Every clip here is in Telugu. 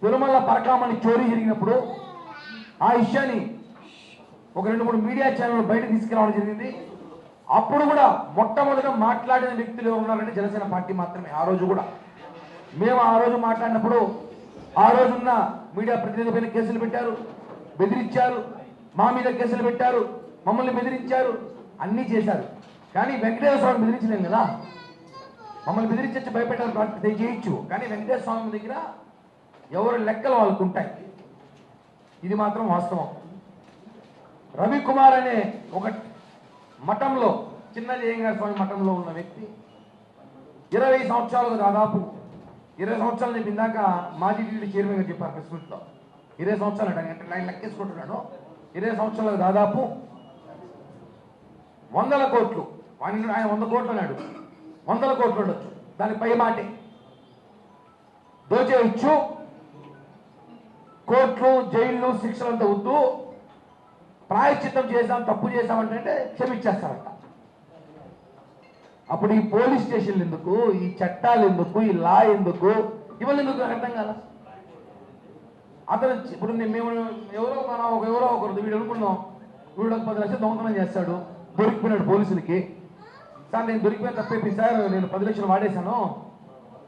తిరుమల పరకామణి చోరీ జరిగినప్పుడు ఆ విషయాన్ని ఒక 2-3 మీడియా ఛానల్ బయట తీసుకురావడం జరిగింది. అప్పుడు కూడా మొట్టమొదట మాట్లాడిన వ్యక్తులు ఎవరు ఉన్నారంటే జనసేన పార్టీ మాత్రమే. ఆ రోజు కూడా మేము ఆ రోజు మాట్లాడినప్పుడు ఆ రోజున్న మీడియా ప్రతినిధి పైన కేసులు పెట్టారు, బెదిరించారు, మా మీద కేసులు పెట్టారు, మమ్మల్ని బెదిరించారు, అన్నీ చేశారు. కానీ వెంకటేశ్వర స్వామిని బెదిరించలేం కదా. మమ్మల్ని బెదిరించి భయపెట్టాలని చేయొచ్చు, కానీ వెంకటేశ్వర స్వామి దగ్గర ఎవరి లెక్కలు వాళ్ళకు ఉంటాయి. ఇది మాత్రం వాస్తవం. రవికుమార్ అనే ఒక మఠంలో, చిన్న జయంగారి స్వామి మఠంలో ఉన్న వ్యక్తి 20 సంవత్సరాలుగా, దాదాపు 20 సంవత్సరాలు చెప్పి ఇందాక మాజీ టీడీ చైర్మన్ గారు చెప్పారు ప్రెస్ మీట్లో. 20 సంవత్సరాలు అంటే ఆయన లెక్కేసుకుంటున్నాడు. 20 సంవత్సరాలకు దాదాపు 100 కోట్లు, ఆయన 100 కోట్లు అన్నాడు, 100 కోట్లు ఉండొచ్చు, దాని పై మాటే దోచేయచ్చు. కోర్టులు, జైళ్ళు, శిక్షలంతా వద్దు, ప్రాయశ్చిత్తం చేశాం, తప్పు చేశామంటే క్షమించేస్తారంట. అప్పుడు ఈ పోలీస్ స్టేషన్లు ఎందుకు, ఈ చట్టాలు ఎందుకు, ఈ లా ఎందుకు, ఇవన్నీ ఎందుకు నాకు అర్థం కాదా. అతను ఇప్పుడు మేము ఎవరో ఒకరు వీడు అనుకున్నాం, వీడు 10 లక్షలు దొంగతనం చేస్తాడు, దొరికిపోయినాడు పోలీసులకి. సార్ నేను దొరికిపోయిన తప్పేపి సార్, నేను 10 లక్షలు వాడేశాను,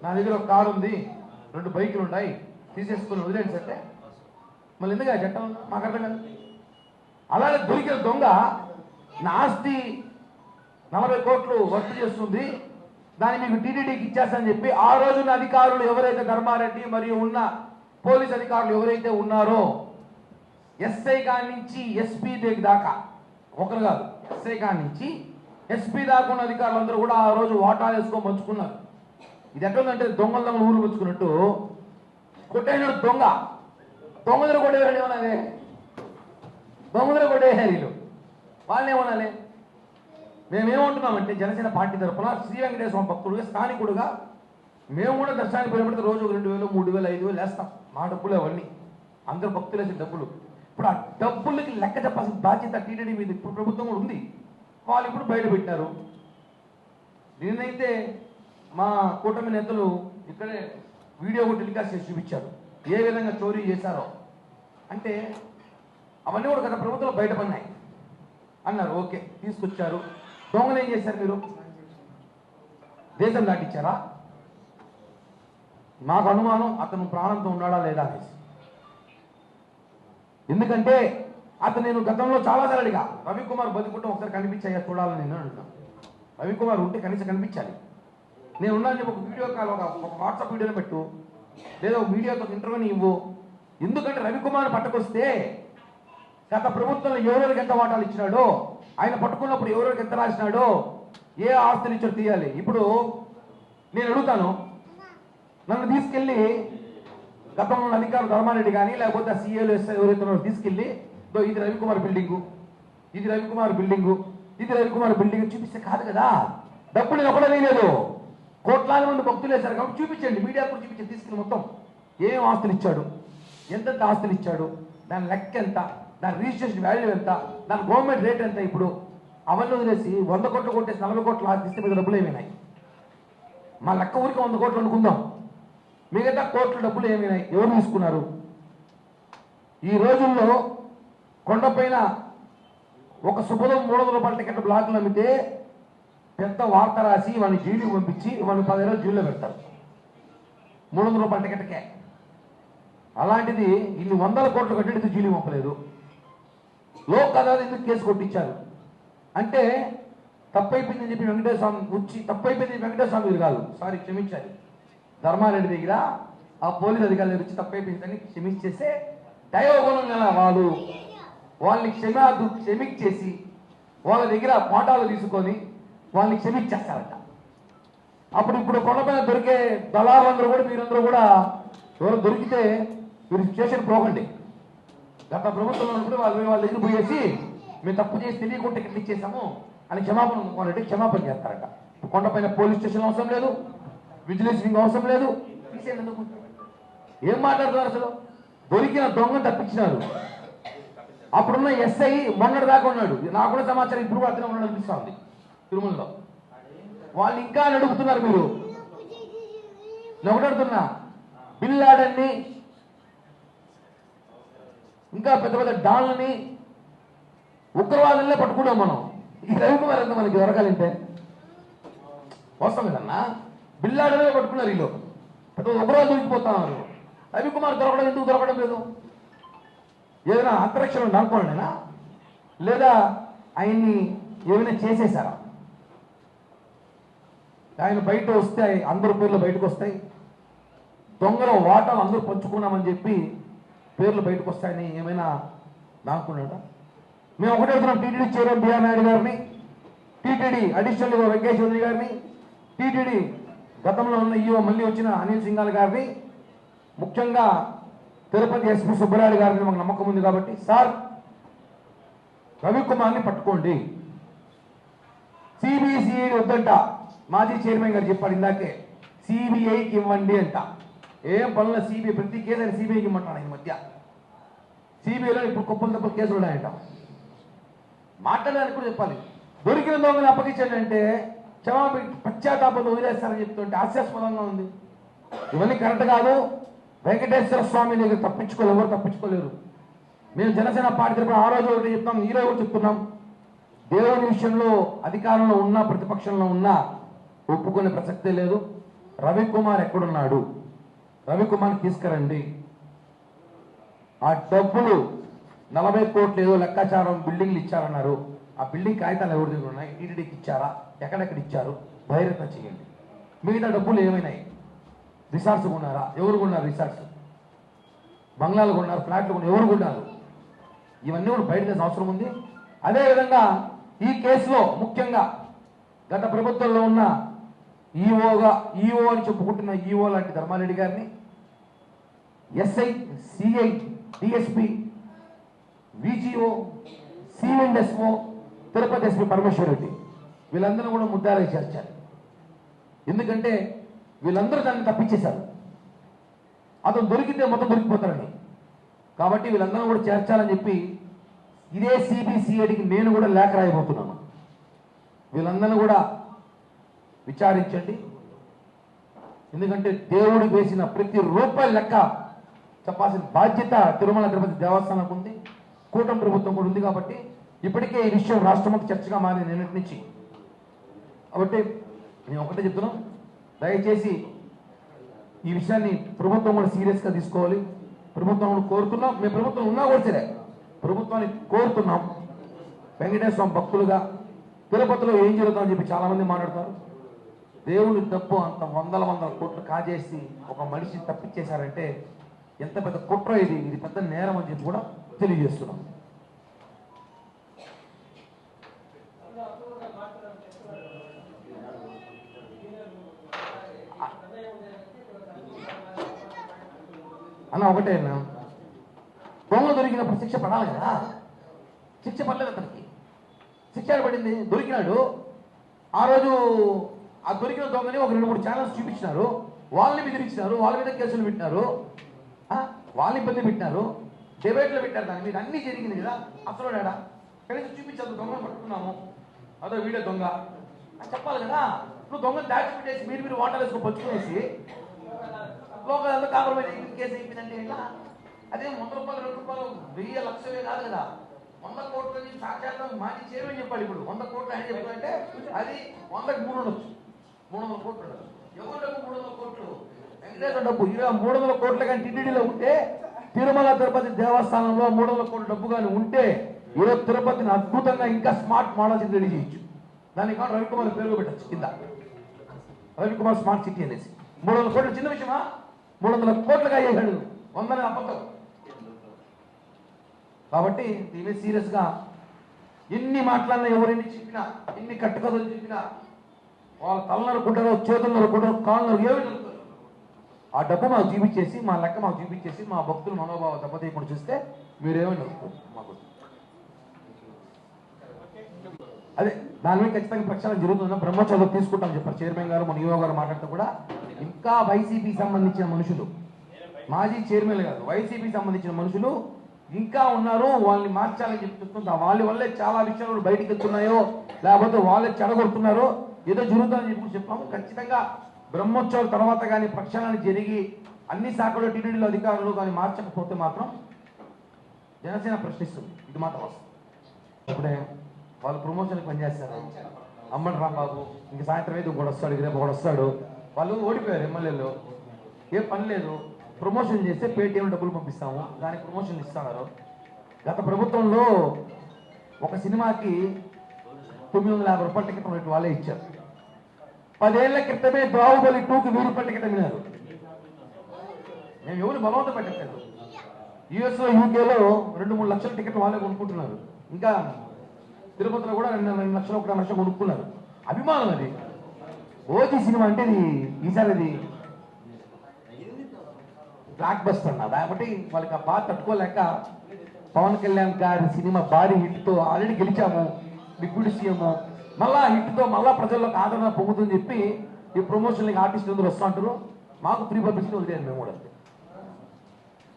నా దగ్గర ఒక కారు ఉంది, 2 బైకులు ఉన్నాయి, తీసేసుకుని వదిలేండి అంటే మళ్ళీ ఎందుకు ఆ చట్టం మాకు అర్థం కాదు. అలాగే దొరికిన దొంగ నా ఆస్తి 40 కోట్లు వర్క్ చేస్తుంది, దాన్ని మీకు టీటీడీకి ఇచ్చేస్తానని చెప్పి ఆ రోజున అధికారులు ఎవరైతే ధర్మారెడ్డి మరియు ఉన్న పోలీస్ అధికారులు ఎవరైతే ఉన్నారో, ఎస్ఐ కాడి నుంచి ఎస్పీ దాకా, ఒకరు కాదు, ఎస్ఐ కాడి నుంచి ఎస్పీ దాకా ఉన్న అధికారులందరూ కూడా ఆ రోజు వాటాలు వేసుకొని పంచుకున్నారు. ఇది ఎట్లుందంటే దొంగలు ఊరు పంచుకున్నట్టు కొట్టేసినాడు దొంగ, దొంగలు కొట్టేవారు ఏమనాలి, దొంగలు కొట్టేసారు వీళ్ళు, వాళ్ళని ఏమనాలి. మేమేమంటున్నామంటే జనసేన పార్టీ తరఫున శ్రీ వెంకటేశ్వర స్వామి భక్తుడుగా, స్థానికుడుగా మేము కూడా దర్శనానికి పోయినప్పుడు రోజు 2,000, 3,000, 5,000 వేస్తాం. మా డబ్బులు అవన్నీ, అందరూ భక్తులు వేసే డబ్బులు. ఇప్పుడు ఆ డబ్బులకి లెక్క చెప్పాల్సిన బాధ్యత టీటీడీ మీద ఇప్పుడు ప్రభుత్వం కూడా ఉంది. వాళ్ళు ఇప్పుడు బయట పెట్టారు. దీన్నైతే మా కూటమి నేతలు ఇక్కడే వీడియో కూడా టెలికాస్ట్ చేసి చూపించారు, ఏ విధంగా చోరీ చేశారో. అంటే అవన్నీ కూడా గత ప్రభుత్వంలో బయటపడినాయి అన్నారు. ఓకే, తీసుకొచ్చారు. దొంగలు ఏం చేశారు మీరు? దేశం దాటిచ్చారా? మాకు అనుమానం అతను ప్రాణంతో ఉన్నాడా లేదా అనేసి. ఎందుకంటే అతను నేను గతంలో చాలాసార్లు అడిగా, రవికుమార్ బతుకుంటే ఒకసారి కనిపించాయా చూడాలని నేను అంటున్నాను. రవికుమార్ ఉంటే కనీసం కనిపించాలి. నేను ఉన్నాను చెప్పి ఒక వీడియో కాల్, ఒక వాట్సాప్ వీడియోని పెట్టు, లేదా ఒక వీడియోతో ఇంటర్వ్యూని ఇవ్వు. ఎందుకంటే రవికుమార్ పట్టుకొస్తే గత ప్రభుత్వంలో ఎవరెవరికి ఎంత వాటాలు ఇచ్చినాడో, ఆయన పట్టుకున్నప్పుడు ఎవరెవరికి ఎంత రాసినాడో, ఏ ఆస్తులు ఇచ్చాడో తీయాలి. ఇప్పుడు నేను అడుగుతాను, నన్ను తీసుకెళ్ళి గతంలో అధికారులు ధర్మారెడ్డి కానీ లేకపోతే సీఏలు ఎవరైతే తీసుకెళ్ళి ఇది రవికుమార్ బిల్డింగు, ఇది రవికుమార్ బిల్డింగు, ఇది రవికుమార్ బిల్డింగ్ చూపిస్తే కాదు కదా. డబ్బులు ఎప్పుడూ వేయలేదు, కోట్లాది మంది భక్తులు వేశారు కాబట్టి చూపించండి, మీడియా కూడా చూపించండి. తీసుకెళ్ళి మొత్తం ఏమేమి ఆస్తులు ఇచ్చాడు, ఎంతెంత ఆస్తులు ఇచ్చాడు, దాని లెక్క ఎంత, దాని రిజిస్ట్రేషన్ వాల్యూ ఎంత, దాని గవర్నమెంట్ రేట్ ఎంత. ఇప్పుడు అవన్నీ వదిలేసి 100 కోట్లు కొట్టేసి 40 కోట్లు ఆస్తిస్తే మీద డబ్బులు ఏమైనాయి? మా లెక్క ఊరికి 100 కోట్లు అనుకుందాం, మిగతా కోట్ల డబ్బులు ఏమైనాయి, ఎవరు తీసుకున్నారు? ఈ రోజుల్లో కొండపైన ఒక శుభదం 300 రూపాయల టికెట్ బ్లాక్లు అమ్మితే పెద్ద వార్త రాసి వాడిని జైలుకి పంపించి వాడిని 10 రోజులు జైల్లో పెడతారు 300 రూపాయల టికెట్కే. అలాంటిది ఇన్ని 100 కోట్లు కట్టడితో జైలు పంపలేదు. లోక్ అదాలత్ ఎందుకు కేసు కొట్టించారు అంటే తప్పైపోయిందని చెప్పి వెంకటేశ్వర స్వామి వచ్చి, తప్పైపోయింది వెంకటేశ్వర స్వామి కాదు, సారీ క్షమించాలి, ధర్మారెడ్డి దగ్గర ఆ పోలీస్ అధికారుల దగ్గర వచ్చి తప్పైపోయిందని క్షమించేస్తే దైవగుణం గల వాళ్ళు వాళ్ళని క్షమించేసి వాళ్ళ దగ్గర పాఠాలు తీసుకొని వాళ్ళని క్షమించేస్తారట. అప్పుడు ఇప్పుడు కొండపైన దొరికే దళారులందరూ కూడా, మీరందరూ కూడా ఎవరు దొరికితే మీరు స్టేషన్ పోకండి. గత ప్రభుత్వంలో ఉన్నప్పుడు వాళ్ళ దగ్గర పోయేసి మేము తప్పు చేసి తెలియకుండా టికెట్ ఇచ్చేసాము అని క్షమాపణ చేస్తారట. కొండపైన పోలీస్ స్టేషన్ అవసరం లేదు, విజిలెన్స్ వింగ్ అవసరం లేదు. ఏం మాట్లాడుతున్నారు అసలు? దొరికిన దొంగను తప్పించినారు. అప్పుడున్న ఎస్ఐ మొన్నటి దాకా ఉన్నాడు, నాకు కూడా సమాచారం ఇప్పుడు కూడా అతనే ఉన్నాడు అనిపిస్తా ఉంది తిరుమలలో. వాళ్ళు ఇంకా అడుగుతున్నారు మీరు. నేను ఒకటి అడుగుతున్నా, బిన్ లాడెన్ని ఇంకా పెద్ద పెద్ద డాళ్ళని ఉగ్రవాదులనే పట్టుకున్నాం మనం. ఈ రవికుమార్ ఎంత మనకి దొరకాలంటే వస్తాం కదన్నా. బిల్లాడనే పట్టుకున్నారు వీళ్ళు, పెద్ద ఉగ్రవాదులు దొరికిపోతున్నారు. రవికుమార్ దొరకడం ఎందుకు దొరకడం లేదు? ఏదైనా అంతరిక్షంలో నడుకోండినా లేదా ఆయన్ని ఏమైనా చేసేసారా? ఆయన బయట వస్తే అందరు పేర్లు బయటకు వస్తాయి, దొంగల వాటాలు అందరూ పంచుకున్నామని చెప్పి పేర్లు బయటకు వస్తాయని ఏమైనా దాక్కున్నాడా? మేము ఒకటే అడుగుతున్నాం, టీటీడీ చైర్మన్ బిఆర్ నాయుడు గారిని, టీటీడీ అడిషనల్ వెంకటేష్ చౌదరి గారిని, టీటీడీ గతంలో ఉన్న ఈఓ మళ్ళీ వచ్చిన అనిల్ సింఘాల్ గారిని, ముఖ్యంగా తిరుపతి ఎస్పీ సుబ్బరాయుడు గారిని మాకు నమ్మకం ఉంది కాబట్టి, సార్ రవికుమార్ని పట్టుకోండి. సిబిసిఐడి వద్దంట, మాజీ చైర్మన్ గారు చెప్పారు ఇందాకే, సిబిఐకి ఇవ్వండి అంట. ఏం పనుల సిబిఐ ప్రతి కేసు ఆయన సిబిఐకి ఇమ్మంటాడు. ఈ మధ్య సిబిఐలో ఇప్పుడు కుప్పలు తప్పలు కేసులు ఉన్నాయంట. మాట్లాడడానికి కూడా చెప్పాలి. దొరికిన దొంగలు అప్పగించండి అంటే పశ్చాత్తాపంతో వదిలేస్తారని చెప్తుంటే హాస్యాస్పదంగా ఉంది. ఇవన్నీ కరెక్ట్ కాదు. వెంకటేశ్వర స్వామి దగ్గర తప్పించుకోలేరు, ఎవరు తప్పించుకోలేరు. మేము జనసేన పార్టీ తరపున ఆ రోజు ఒకటి చెప్తాం, ఈ రోజు చెప్తున్నాం. దేవుని విషయంలో అధికారంలో ఉన్నా ప్రతిపక్షంలో ఉన్నా ఒప్పుకునే ప్రసక్తే లేదు. రవికుమార్ ఎక్కడున్నాడు? రవికుమార్ తీసుకురండి. ఆ డబ్బులు 40 కోట్లు ఏదో లెక్కాచారం బిల్డింగ్లు ఇచ్చారన్నారు. ఆ బిల్డింగ్ కాగితాలు ఎవరి దగ్గర ఉన్నాయి? టీటీడీకి ఇచ్చారా? ఎక్కడెక్కడ ఇచ్చారు? బహిరంగ చేయండి. మిగతా డబ్బులు ఏమైనాయి? రిసార్ట్స్ కొన్నారా? ఎవరు కొన్నారు రిసార్ట్స్? బంగ్లాలు కొన్నారు, ఫ్లాట్లు కొన్నారు, ఎవరు కొన్నారు? ఇవన్నీ కూడా బయట అవసరం ఉంది. అదేవిధంగా ఈ కేసులో ముఖ్యంగా గత ప్రభుత్వంలో ఉన్న ఈఓ అని చెప్పుకుంటున్న ఈఓ లాంటి ధర్మారెడ్డి గారిని, SI, CI, DSP, VGO, civil SO, Tirupati SP Parameshwar Reddy, వీళ్ళందరూ కూడా ముద్దాలై చేర్చారు. ఎందుకంటే వీళ్ళందరూ దాన్ని తప్పించేశారు. అతను దొరికితే మొత్తం దొరికిపోతారని. కాబట్టి వీళ్ళందరూ కూడా చేర్చాలని చెప్పి ఇదే సిబిసిఐడికి నేను కూడా లేఖ రాయబోతున్నాను. వీళ్ళందరూ కూడా విచారించండి. ఎందుకంటే దేవుడు వేసిన ప్రతి రూపాయి లెక్క చెప్పాల్సిన బాధ్యత తిరుమల తిరుపతి దేవస్థానానికి ఉంది, కూటమి ప్రభుత్వం కూడా ఉంది. కాబట్టి ఇప్పటికే ఈ విషయం రాష్ట్రంలో చర్చగా మారింది నిన్నటి నుంచి. కాబట్టి మేము ఒకటే చెప్తున్నాం, దయచేసి ఈ విషయాన్ని ప్రభుత్వం కూడా సీరియస్గా తీసుకోవాలి. ప్రభుత్వం కూడా కోరుతున్నాం. మేము ప్రభుత్వం ఉన్నా కూడా సరే ప్రభుత్వాన్ని కోరుతున్నాం. వెంకటేశ్వర స్వామి భక్తులుగా తిరుపతిలో ఏం జరుగుతుందని చెప్పి చాలామంది మాట్లాడతారు. దేవుని డబ్బు అంత వందల కోట్లు కాజేసి ఒక మనిషిని తప్పించేశారంటే ఎంత పెద్ద కుట్ర ఇది. ఇది పెద్ద నేరం అని చెప్పి కూడా తెలియజేస్తున్నాం. అన్న ఒకటే అన్న, దొంగ దొరికినప్పుడు శిక్ష పడాలి కదా. శిక్ష పడలేదు అతనికి. శిక్ష పడింది, దొరికినాడు. ఆ రోజు ఆ దొరికిన దొంగని ఒక 2-3 ఛానల్స్ చూపించినారు. వాళ్ళని బెదిరించినారు, వాళ్ళ మీద కేసులు పెట్టినారు, వాళ్ళని ఇబ్బంది పెట్టినారు, డిబేట్లు పెట్టారు. దాని మీద అన్నీ జరిగింది కదా. అసలు డాడా కనీసం చూపించారు, దొంగను పట్టుకున్నాము, అదో వీడే దొంగ అని చెప్పాలి కదా. నువ్వు దొంగను దాచిపెట్టేసి మీరు వాటాలు వేసుకొని పంచుకునేసి లోకల్ కాంప్రమైజ్ కేసు అయిపోయిందంటే ఎలా? అదే 100 రూపాయలు 2 రూపాయలు 1000 లక్షలే కాదు కదా. 100 కోట్లు సాక్షాత్తం మాజీ చైర్మన్ చెప్పాలి. ఇప్పుడు 100 కోట్లు ఆయన చెప్పాలంటే అది 100కి 3 ఉండొచ్చు, 300 కోట్లు ఉండదు. ఎవరు డబ్బు 300 కోట్లు? వెంకటేశ్వర డబ్బు. ఇలా 300 కోట్లు కానీ టీటీడీలో ఉంటే, తిరుమల తిరుపతి దేవస్థానంలో 300 కోట్ల డబ్బు కానీ ఉంటే ఈరోజు తిరుపతిని అద్భుతంగా ఇంకా స్మార్ట్ మోడల్స్ రెడీ చేయొచ్చు. దానికి కాదు రవికుమార్ పేరు పెట్టచ్చు కింద, రవికుమార్ స్మార్ట్ సిటీ అనేసి. 300 కోట్లు చిన్న విషయమా? 300 కోట్లుగా అయ్యాడు. 100 అబద్ధం. కాబట్టి దీని సీరియస్గా ఎన్ని మాట్లాడినా, ఎవరెన్ని చెప్పినా, ఎన్ని కట్టుకథలు చెప్పినా వాళ్ళ తలనరుకుంటారో, చేతులు నరుకుంటారో, కాళ్ళు ఏమి నరుకుంటారు. ఆ డబ్బు మాకు చూపించేసి, మా లెక్క మాకు చూపించేసి, మా భక్తులు మనోభావ దెబ్బతీయకుండా చూస్తే మీరేమో నరుకుంటారు మాకు. అదే దాని మీద ఖచ్చితంగా ప్రక్షాళన జరుగుతుందా, బ్రహ్మోత్సవాలు తీసుకుంటామని చెప్పారు చైర్మన్ గారు. మన ఈఓ గారు మాట్లాడుతూ కూడా ఇంకా వైసీపీ సంబంధించిన మనుషులు, మాజీ చైర్మన్లు కాదు, వైసీపీ సంబంధించిన మనుషులు ఇంకా ఉన్నారు. వాళ్ళని మార్చాలని చెప్తుంటా. వాళ్ళ వల్లే చాలా విషయాలు బయటికి వెళ్తున్నాయో, లేకపోతే వాళ్ళే చెడగొడుతున్నారో, ఏదో జరుగుతుందని చెప్పి చెప్పాము. ఖచ్చితంగా బ్రహ్మోత్సవాల తర్వాత కానీ ప్రక్షాళన జరిగి అన్ని శాఖలు టీటీడీలో అధికారులు కానీ మార్చకపోతే మాత్రం జనసేన ప్రశ్నిస్తుంది, ఇది మాత్రం వస్తుంది. ఇప్పుడే వాళ్ళు ప్రమోషన్కి పనిచేస్తారు. అమ్మడి రాంబాబు ఇంక సాయంత్రం అయితే ఇంకోటి వస్తాడు, రేపు ఒకటి వస్తాడు. వాళ్ళు ఓడిపోయారు ఎమ్మెల్యేలు, ఏం పని లేదు. ప్రమోషన్ చేస్తే పేటీఎం డబ్బులు పంపిస్తాము, దానికి ప్రమోషన్ ఇస్తున్నారు. గత ప్రభుత్వంలో ఒక సినిమాకి 950 రూపాయల టికెట్ ఉన్నట్టు వాళ్ళే ఇచ్చారు. 10 ఏళ్ల క్రితమే బాహుబలి 2కి 1000 రూపాయల టికెట్ అమ్మినారు. మేము ఎవరు బలవంతం పెట్టట్లేదు. యుఎస్లో యూకేలో 2-3 లక్షల టికెట్లు వాళ్ళే కొనుక్కుంటున్నారు. ఇంకా తిరుపతిలో కూడా 2 లక్షలు 1 లక్ష కొనుక్కున్నారు. అభిమానం అది. ఓజీ సినిమా అంటే ఇది ఈసారి అది బ్లాక్ బస్టర్ అన్న, కాబట్టి వాళ్ళకి ఆ బాధ తట్టుకోలేక పవన్ కళ్యాణ్ గారి సినిమా భారీ హిట్తో ఆల్రెడీ గెలిచాము, డిప్యూటీ సీఎం, మళ్ళా హిట్తో మళ్ళా ప్రజల్లోకి ఆదరణ పొందుతుందని చెప్పి ఈ ప్రమోషన్లకి ఆర్టిస్టులు అందరూ వస్తూ ఉంటారు. మాకు ఫ్రీ పబ్లిసిటీ వదిలేదు మేము కూడా.